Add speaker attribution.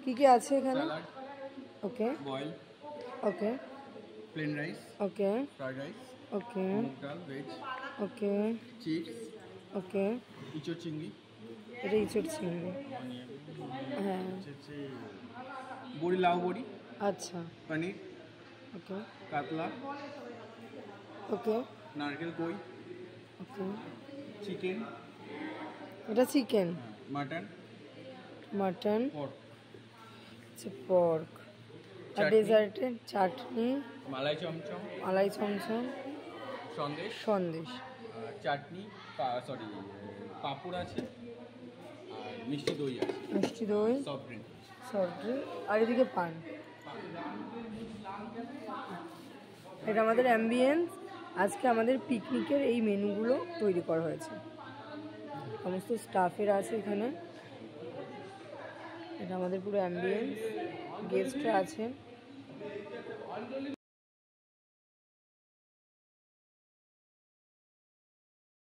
Speaker 1: কি আছে এখানে?
Speaker 2: স্যালাড,
Speaker 1: ওকে
Speaker 2: বয়েল,
Speaker 1: ওকে
Speaker 2: প্লেন রাইস,
Speaker 1: ওকে
Speaker 2: ফ্রাইড রাইস,
Speaker 1: ওকে
Speaker 2: মুগ ডাল, ভেজ,
Speaker 1: ওকে
Speaker 2: চিপস,
Speaker 1: ওকে।
Speaker 2: ইঁচড় চিংড়ি,
Speaker 1: এটা ইঁচড় চিংড়ি। হ্যাঁ
Speaker 2: হচ্ছে বড়ি, লাউ বড়ি,
Speaker 1: আচ্ছা
Speaker 2: পনির,
Speaker 1: ওকে
Speaker 2: কাতলা,
Speaker 1: ওকে
Speaker 2: নারকেল কই,
Speaker 1: ওকে।
Speaker 2: চিকেন,
Speaker 1: এটা চিকেন,
Speaker 2: মাটন,
Speaker 1: মাটন,
Speaker 2: পর্ক,
Speaker 1: আচ্ছা পর্ক। আর
Speaker 2: চাটনি।
Speaker 1: ডেজার্টে চাটনি,
Speaker 2: মালাই চমচম,
Speaker 1: মালাই চমচম,
Speaker 2: সন্দেশ,
Speaker 1: সন্দেশ।
Speaker 2: চাটনি, সরি পাঁপড় আছে, আর মিষ্টি দই আছে,
Speaker 1: মিষ্টি দই,
Speaker 2: সফট ড্রিঙ্ক।
Speaker 1: সফট ড্রিঙ্ক, আর এদিকে পান। এটা আমাদের অ্যাম্বিয়েন্স। আজকে আমাদের পিকনিকের এই মেনুগুলো তৈরি করা হয়েছে, সমস্ত স্টাফের আছে এখানে। এটা আমাদের পুরো অ্যাম্বিয়েন্স, গেস্টরা আছেন।